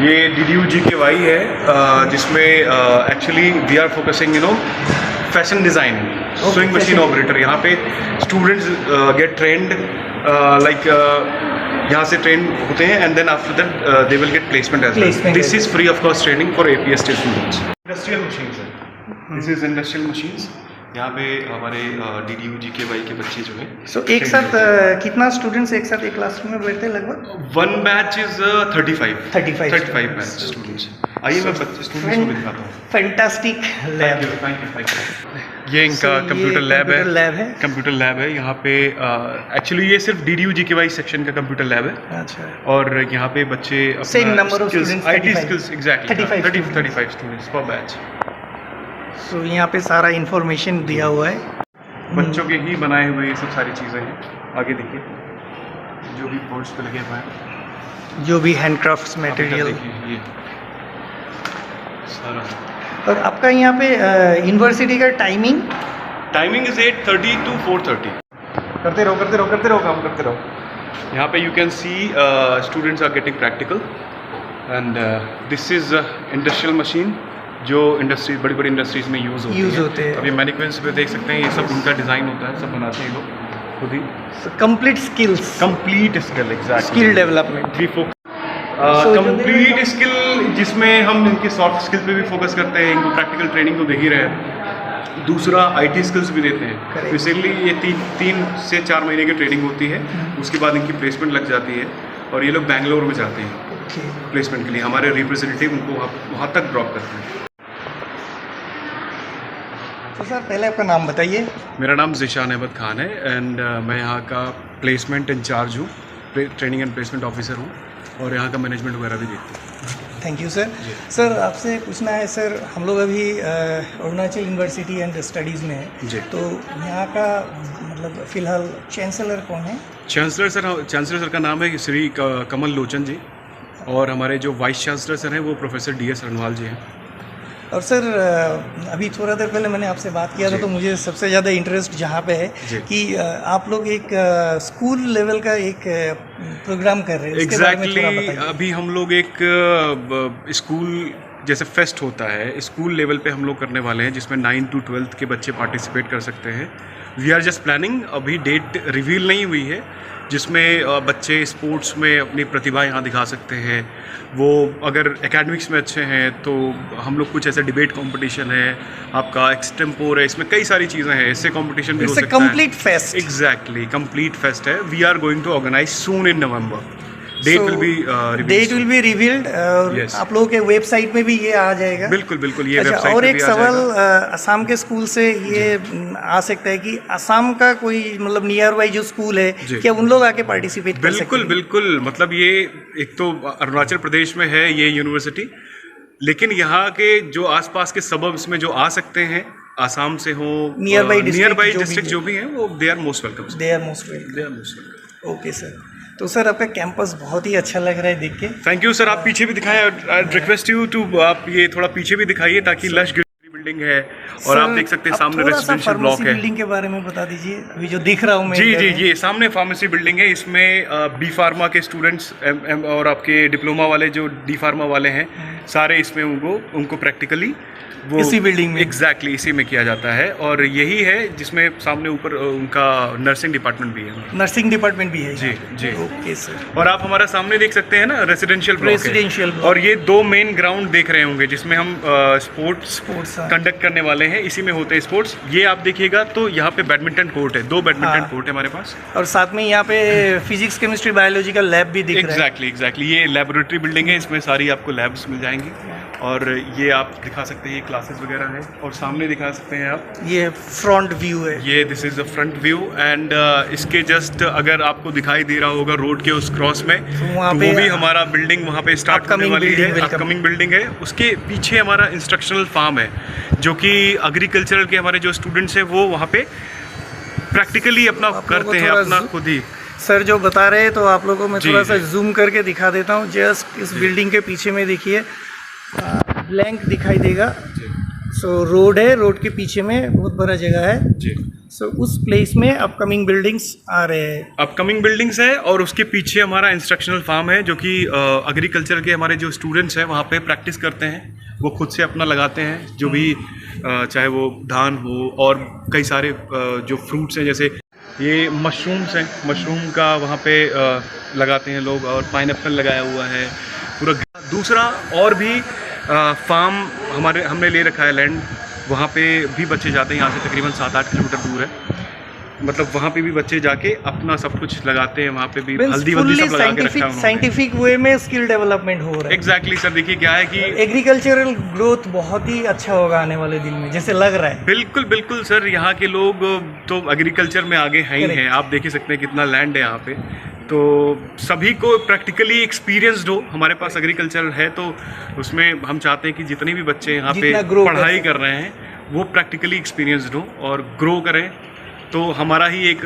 ये DDU-GKY है जिसमें actually we are focusing fashion design, sewing machine operator. यहाँ पे स्टूडेंट्स गेट ट्रेंड लाइक यहाँ से ट्रेन होते हैं and then after that they will get placement as well. This is free of cost training for APST students. Industrial machines है, this is industrial machines. यहाँ पे हमारे DDU-GKY के बच्चे जो हैं एक साथ कितना स्टूडेंट्स एक साथ एक क्लासरूम में बैठते हैं? लगभग one batch is 35 batch students. आइए मैं स्टूडेंट्स को भी दिखाता हूँ। Fantastic lab. ये इनका कंप्यूटर लैब है। कंप्यूटर लैब है यहाँ पे। एक्चुअली ये सिर्फ DDU-GKY सेक्शन का कंप्यूटर लैब है। अच्छा। और यहाँ पे बच्चे same number of students, IT skills exactly 35 students पर बैच। सो यहाँ पे सारा इन्फॉर्मेशन दिया हुआ है, बच्चों के ही बनाए हुए ये सब सारी चीज़ें हैं। आगे देखिए जो भी बोर्ड्स पे लगे हुए हैं, जो भी हैंडक्राफ्ट्स मटेरियल ये सारा। और आपका यहाँ पे यूनिवर्सिटी का टाइमिंग इज 8:30 to 4:30। करते रहो काम करते रहो। यहाँ पे you can see students are getting practical and this is industrial machine जो बड़ी बड़ी इंडस्ट्रीज में यूज़ होते हैं। अभी मैनिक्विन्स पे देख सकते हैं, ये सब उनका डिज़ाइन होता है, सब बनाते हैं लोग खुद ही। Complete skill exact skill development we complete skill, जिसमें हम इनके सॉफ्ट स्किल पे भी फोकस करते हैं। इनको प्रैक्टिकल ट्रेनिंग तो दे ही रहे हैं, दूसरा IT स्किल्स भी देते हैं। बेसिकली ये 3 से 4 महीने की ट्रेनिंग होती है, उसके बाद इनकी प्लेसमेंट लग जाती है और ये लोग बैंगलोर में जाते हैं प्लेसमेंट के लिए। हमारे रिप्रेजेंटेटिव उनको वहाँ तक ड्रॉप करते हैं। तो सर पहले आपका नाम बताइए। मेरा नाम ज़ीशान अहमद खान है एंड मैं यहाँ का प्लेसमेंट इंचार्ज हूँ, ट्रेनिंग एंड प्लेसमेंट ऑफिसर हूँ और यहाँ का मैनेजमेंट वगैरह भी देखता हूँ। Thank you sir. सर आपसे पूछना है सर, हम लोग अभी अरुणाचल यूनिवर्सिटी एंड स्टडीज़ में हैं जी, तो यहाँ का मतलब फ़िलहाल चांसलर कौन है? चांसलर सर का नाम है श्री कमल लोचन जी, और हमारे जो वाइस चांसलर सर हैं वो प्रोफेसर DS रणवाल जी हैं। और सर अभी थोड़ा देर पहले मैंने आपसे बात किया था, तो मुझे सबसे ज़्यादा इंटरेस्ट जहाँ पे है कि आप लोग एक स्कूल लेवल का एक प्रोग्राम कर रहे हैं। एग्जैक्टली अभी हम लोग एक स्कूल जैसे फेस्ट होता है, स्कूल लेवल पे हम लोग करने वाले हैं, जिसमें 9 to 12 के बच्चे पार्टिसिपेट कर सकते हैं। वी आर जस्ट प्लानिंग, अभी डेट रिवील नहीं हुई है, जिसमें बच्चे स्पोर्ट्स में अपनी प्रतिभा यहाँ दिखा सकते हैं। वो अगर एकेडमिक्स में अच्छे हैं तो हम लोग कुछ ऐसा डिबेट कंपटीशन है, आपका एक्सटेम्पोर है, इसमें कई सारी चीज़ें हैं, इससे कंपटीशन भी हो सकता है। Complete fest. Exactly complete fest है। We are going to organise soon in November। Date will be revealed. आप लोगों के वेबसाइट में भी ये आ जाएगा। बिल्कुल ये अच्छा, वेबसाइट और पे एक भी सवाल असम के स्कूल से ये आ सकता है कि असम का कोई मतलब नियर बाई जो स्कूल है, क्या उन लोग आके पार्टिसिपेट कर सकते हैं? बिल्कुल मतलब ये एक तो अरुणाचल प्रदेश में है ये यूनिवर्सिटी, लेकिन यहाँ के जो आसपास के सबब्स में जो आ सकते हैं, आसाम से हो, नियर बाई डिस्ट्रिक्ट जो भी हैं, वो they are most welcome. Okay sir. तो सर आपका कैंपस बहुत ही अच्छा लग रहा है देख के। Thank you sir. आप पीछे भी दिखाएं, आई रिक्वेस्ट यू टू आप ये थोड़ा पीछे भी दिखाइए ताकि लश बिल्डिंग है और आप देख सकते हैं सामने रेजिडेंशियल ब्लॉक है। बिल्डिंग के बारे में बता दीजिए, अभी जो दिख रहा हूँ मैं। जी ये सामने फार्मेसी बिल्डिंग है। इसमें B फार्मा के स्टूडेंट्स और आपके डिप्लोमा वाले जो D फार्मा वाले हैं, सारे इसमें उनको प्रैक्टिकली वो इसी बिल्डिंग में एग्जैक्टली इसी में किया जाता है। और यही है जिसमें सामने ऊपर उनका नर्सिंग डिपार्टमेंट भी है। जी ओके सर। और आप हमारा सामने देख सकते हैं ना, रेजिडेंशियल ब्लॉक। और ये 2 मेन ग्राउंड देख रहे होंगे जिसमें हम स्पोर्ट्स कंडक्ट करने वाले हैं। इसी में होते हैं स्पोर्ट्स। ये आप देखिएगा तो यहाँ पे बैडमिंटन कोर्ट है, 2 बैडमिंटन कोर्ट है हमारे पास, और साथ में यहाँ पे फिजिक्स केमिस्ट्री बायोलॉजी का लैब भी दिख रहा है। एग्जैक्टली ये लेबोरेटरी बिल्डिंग है, इसमें सारी आपको लैब्स मिल जाएंगी। और ये आप दिखा सकते हैं, ये क्लासेस वगैरह है। और सामने दिखा सकते हैं आप, ये फ्रंट व्यू है। ये this is the front view and इसके जस्ट अगर आपको दिखाई दे रहा होगा रोड के उस क्रॉस में, तो वो भी हमारा बिल्डिंग वहाँ पे स्टार्ट होने वाली है, अपकमिंग बिल्डिंग है। उसके पीछे हमारा इंस्ट्रक्शनल फार्म है, जो कि एग्रीकल्चरल के हमारे जो स्टूडेंट्स हैं वो वहाँ पे प्रैक्टिकली अपना करते हैं, अपना खुद ही। सर जो बता रहे हैं तो आप लोगों को मैं थोड़ा सा जूम करके दिखा देता हूँ। जस्ट इस बिल्डिंग के पीछे में देखिए ब्लैंक दिखाई देगा, सो रोड है, रोड के पीछे में बहुत बड़ा जगह है। जी। सो उस प्लेस में अपकमिंग बिल्डिंग्स आ रहे हैं। अपकमिंग बिल्डिंग्स है और उसके पीछे हमारा इंस्ट्रक्शनल फार्म है जो कि एग्रीकल्चर के हमारे जो स्टूडेंट्स हैं वहाँ पे प्रैक्टिस करते हैं। वो खुद से अपना लगाते हैं जो भी चाहे वो धान हो और कई सारे जो फ्रूट्स हैं, जैसे ये मशरूम्स हैं, मशरूम का वहाँ पे लगाते हैं लोग, और पाइनएप्पल लगाया हुआ है पूरा। दूसरा और भी फार्म हमने ले रखा है लैंड, वहाँ पे भी बच्चे जाते हैं। यहाँ से तकरीबन 7-8 किलोमीटर दूर है, मतलब वहाँ पे भी बच्चे जाके अपना सब कुछ लगाते हैं। वहाँ पे भी हल्दी वल्दी सब लगा के रखा है। साइंटिफिक वे में स्किल डेवलपमेंट हो रहा है। एग्जैक्टली सर, देखिए क्या है कि एग्रीकल्चरल ग्रोथ बहुत ही अच्छा होगा आने वाले दिन में, जैसे लग रहा है। बिल्कुल बिल्कुल सर, यहाँ के लोग तो एग्रीकल्चर में आगे हैं ही हैं। आप देख ही सकते हैं कितना लैंड है यहाँ पे, तो सभी को प्रैक्टिकली एक्सपीरियंसड हो। हमारे पास एग्रीकल्चर है तो उसमें हम चाहते हैं कि जितने भी बच्चे यहाँ पे पढ़ाई कर रहे हैं वो प्रैक्टिकली एक्सपीरियंसड हो और ग्रो करें, तो हमारा ही एक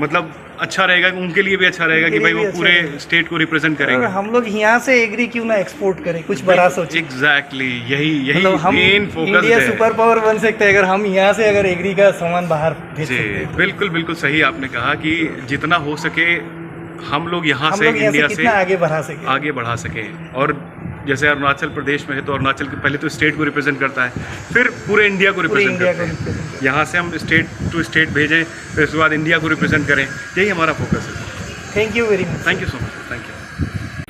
मतलब अच्छा रहेगा, उनके लिए भी अच्छा रहेगा कि भाई वो पूरे स्टेट को रिप्रेजेंट करेंगे। हम लोग यहाँ से एग्री क्यों ना एक्सपोर्ट करें, कुछ बड़ा सोचें। एग्जैक्टली यही मतलब मेन फोकस है। इंडिया सुपर पावर बन सकता है अगर हम यहाँ से अगर एग्री का सामान बाहर भेज जी सकते हैं। बिल्कुल बिल्कुल सही आपने कहा कि जितना हो सके हम लोग यहाँ से इंडिया से आगे बढ़ा सके। और जैसे अरुणाचल प्रदेश में है तो अरुणाचल के पहले तो स्टेट को रिप्रेजेंट करता है, फिर पूरे इंडिया को रिप्रेजेंट करता है। यहाँ से हम स्टेट टू स्टेट भेजें, फिर उसके बाद इंडिया को रिप्रेजेंट करें, यही हमारा फोकस है। Thank you very much. Thank you so much. Thank you.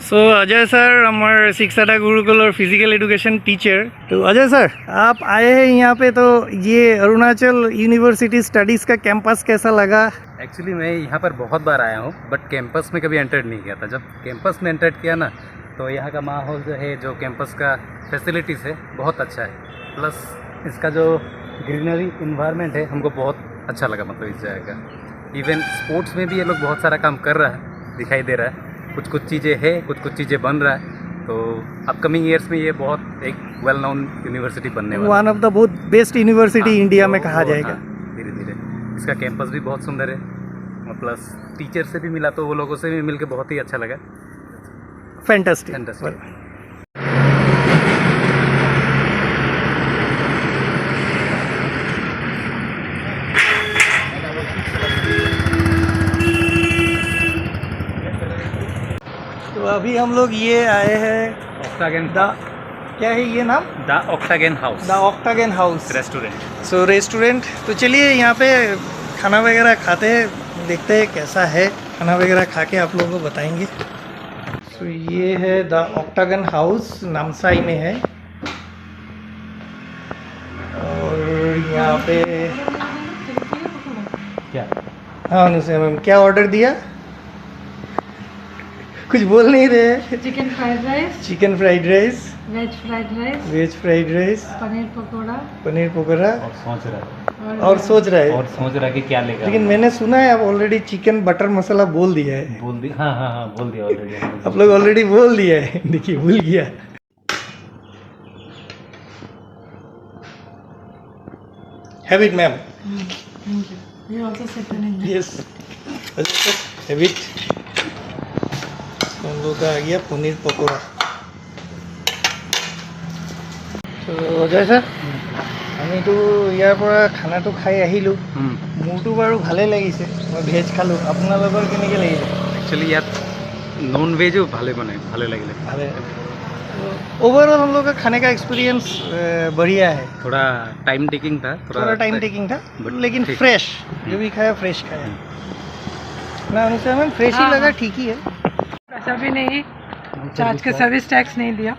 So Ajay sir हमारे शिक्षाटा गुरुकुल और फिजिकल एजुकेशन टीचर। तो अजय सर आप आए हैं यहाँ पे, तो ये अरुणाचल यूनिवर्सिटी स्टडीज़ का कैंपस कैसा लगा? एक्चुअली मैं यहाँ पर बहुत बार आया हूँ बट कैंपस में कभी एंटर नहीं किया था। जब कैंपस में एंटर किया ना तो यहाँ का माहौल जो है, जो कैंपस का फैसिलिटीज़ है बहुत अच्छा है, प्लस इसका जो ग्रीनरी इन्वायरमेंट है हमको बहुत अच्छा लगा। मतलब इस जगह का इवन स्पोर्ट्स में भी ये लोग बहुत सारा काम कर रहा है, दिखाई दे रहा है। कुछ चीज़ें है, कुछ चीज़ें बन रहा है, तो अपकमिंग ईयर्स में ये बहुत एक वेल नोन यूनिवर्सिटी बनने वाला है। वन ऑफ द बहुत बेस्ट यूनिवर्सिटी इंडिया में कहा जाएगा। धीरे धीरे इसका कैंपस भी बहुत सुंदर है, प्लस टीचर से भी मिला तो वो लोगों से भी मिलकर बहुत ही अच्छा लगा। फैंटास्टिक। तो अभी हम लोग ये आए हैं ऑक्टागन, क्या है ये नाम? The octagon house. The octagon house restaurant. So restaurant. तो चलिए यहाँ पे खाना वगैरह खाते हैं, देखते हैं कैसा है। खाना वगैरह खा के आप लोगों को बताएंगे। तो ये है द ऑक्टागन हाउस, नामसाई में है। और यहाँ पे क्या? हाँ अनुसया मैम, क्या ऑर्डर दिया? कुछ बोल नहीं रहे। Chicken fried rice, chicken fried rice, veg fried rice, veg fried rice, paneer pakora paneer pakora, और सोच रहा है और सोच रहा है कि क्या लेगा। लेकिन मैंने सुना है आप ऑलरेडी चिकन बटर मसाला बोल दिया है। बोल दिया। हाँ बोल दिया ऑलरेडी। आप लोग ऑलरेडी बोल दिया है। देखिए भूल गया। Have it, ma'am. Thank you. You also sit in English. Yes. Have it. हम लोग का आ गया पनीर पकौड़ा। তো অজয় ছাৰ, আমিতো ইয়াৰ পৰা খানাটো খাই আহিলোঁ। মোৰতো বাৰু ভালেই লাগিছে, মই ভেজ খালোঁ। আপোনালোকৰ কেনেকৈ লাগিছে? एक्चुअली यार नॉन वेज भाले बने, भाले लगे। भाले। ओवरऑल हम लोग का खाने का एक्सपीरियंस बढ़िया है। थोड़ा टाइम टेकिंग था, थोड़ा टाइम टेकिंग था, but लेकिन ठीक। फ्रेश जो भी खाया फ्रेश खाया ना। अनुसार मैम फ्रेश ही हाँ, लगा, हाँ। ठीक ही है। पैसा भी नहीं, चार्ज का सर्विस टैक्स नहीं दिया।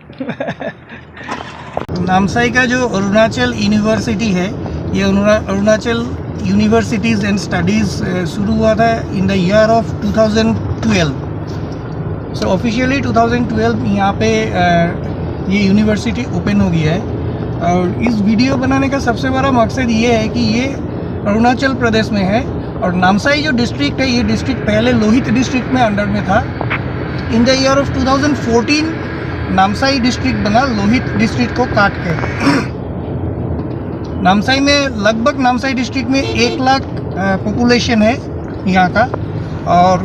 नामसाई का जो अरुणाचल यूनिवर्सिटी है, ये अरुणाचल यूनिवर्सिटीज़ एंड स्टडीज़ शुरू हुआ था in the year of 2012। So officially 2012 यहाँ पे ये यूनिवर्सिटी ओपन हो गया है। और इस वीडियो बनाने का सबसे बड़ा मकसद ये है कि ये अरुणाचल प्रदेश में है, और नामसाई जो डिस्ट्रिक्ट है, ये डिस्ट्रिक्ट पहले लोहित डिस्ट्रिक्ट में अंडर में था। In the year of 2014 Namsai district बना, लोहित डिस्ट्रिक्ट को काट के। नामसाई में लगभग नामसाई डिस्ट्रिक्ट में 1 लाख पॉपुलेशन है यहाँ का। और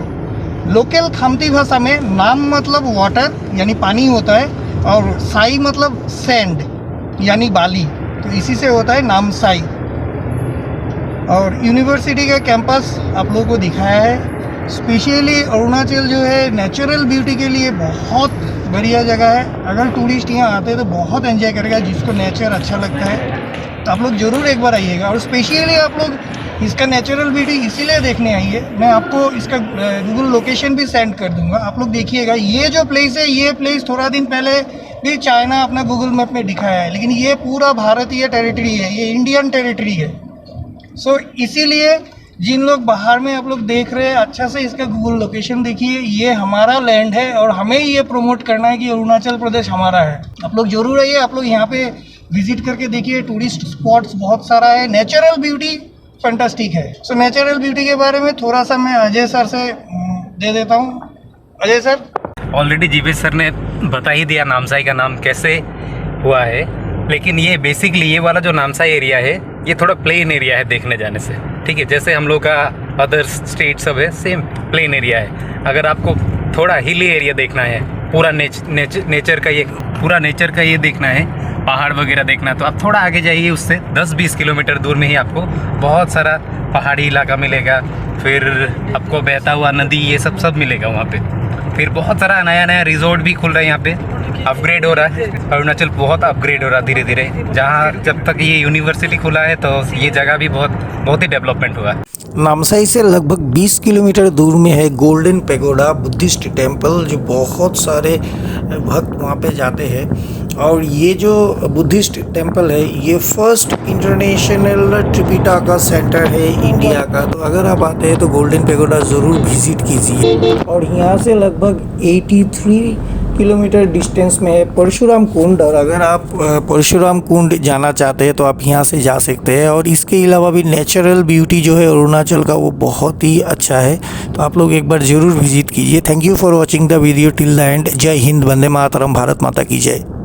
लोकल खामती भाषा में नाम मतलब वाटर यानी पानी होता है, और साई मतलब सैंड यानी बाली। तो इसी से होता है नामसाई। और यूनिवर्सिटी का कैंपस आप लोगों को दिखाया है। स्पेशली अरुणाचल जो है नेचुरल ब्यूटी के लिए बहुत बढ़िया जगह है। अगर टूरिस्ट यहाँ आते हैं तो बहुत एंजॉय करेगा, जिसको नेचर अच्छा लगता है तो आप लोग ज़रूर एक बार आइएगा। और स्पेशली आप लोग इसका नेचुरल ब्यूटी इसीलिए देखने आइए, मैं आपको इसका गूगल लोकेशन भी सेंड कर दूंगा, आप लोग देखिएगा। ये जो प्लेस है, ये प्लेस थोड़ा दिन पहले भी चाइना अपना गूगल मैप में दिखाया है, लेकिन ये पूरा भारतीय टेरिटरी है, ये इंडियन टेरिटरी है। सो इसीलिए जिन लोग बाहर में आप लोग देख रहे हैं, अच्छा से इसका गूगल लोकेशन देखिए। ये हमारा लैंड है और हमें ये प्रमोट करना है कि अरुणाचल प्रदेश हमारा है। आप लोग जरूर आइए, आप लोग यहाँ पे विजिट करके देखिए। टूरिस्ट स्पॉट्स बहुत सारा है, नेचुरल ब्यूटी फैंटास्टिक है। सो नेचुरल ब्यूटी के बारे में थोड़ा सा मैं अजय सर से दे देता हूँ। Ajay sir. Already Jivesh sir ने बता ही दिया नामसाई का नाम कैसे हुआ है, लेकिन ये बेसिकली ये वाला जो नामसाई एरिया है ये थोड़ा प्लेन एरिया है देखने जाने से, ठीक है। जैसे हम लोग का अदर स्टेट सब है, सेम प्लेन एरिया है। अगर आपको थोड़ा हिली एरिया देखना है, पूरा नेचर का ये देखना है, पहाड़ वगैरह देखना है, तो आप थोड़ा आगे जाइए। उससे 10-20 किलोमीटर दूर में ही आपको बहुत सारा पहाड़ी इलाका मिलेगा, फिर आपको बहता हुआ नदी, ये सब मिलेगा वहाँ पे। फिर बहुत सारा नया रिजॉर्ट भी खुल रहा है यहाँ पे, अपग्रेड हो रहा है। अरुणाचल बहुत अपग्रेड हो रहा है धीरे धीरे। जहाँ जब तक ये यूनिवर्सिटी खुला है तो ये जगह भी बहुत ही डेवलपमेंट हुआ है। नामसाई से लगभग 20 किलोमीटर दूर में है गोल्डन पैगोडा बुद्धिस्ट टेम्पल, जो बहुत सारे भक्त वहाँ पे जाते हैं। और ये जो बुद्धिस्ट टेम्पल है ये फर्स्ट इंटरनेशनल त्रिपिटका सेंटर है इंडिया का। तो अगर आप आते हैं तो गोल्डन पैगोडा ज़रूर विजिट कीजिए। और यहाँ से लगभग 83 किलोमीटर डिस्टेंस में है परशुराम कुंड। और अगर आप परशुराम कुंड जाना चाहते हैं तो आप यहाँ से जा सकते हैं। और इसके अलावा भी नेचुरल ब्यूटी जो है अरुणाचल का वो बहुत ही अच्छा है, तो आप लोग एक बार ज़रूर विजिट कीजिए। Thank you for watching the video till the end. जय हिंद, वंदे मातरम, भारत माता की जय।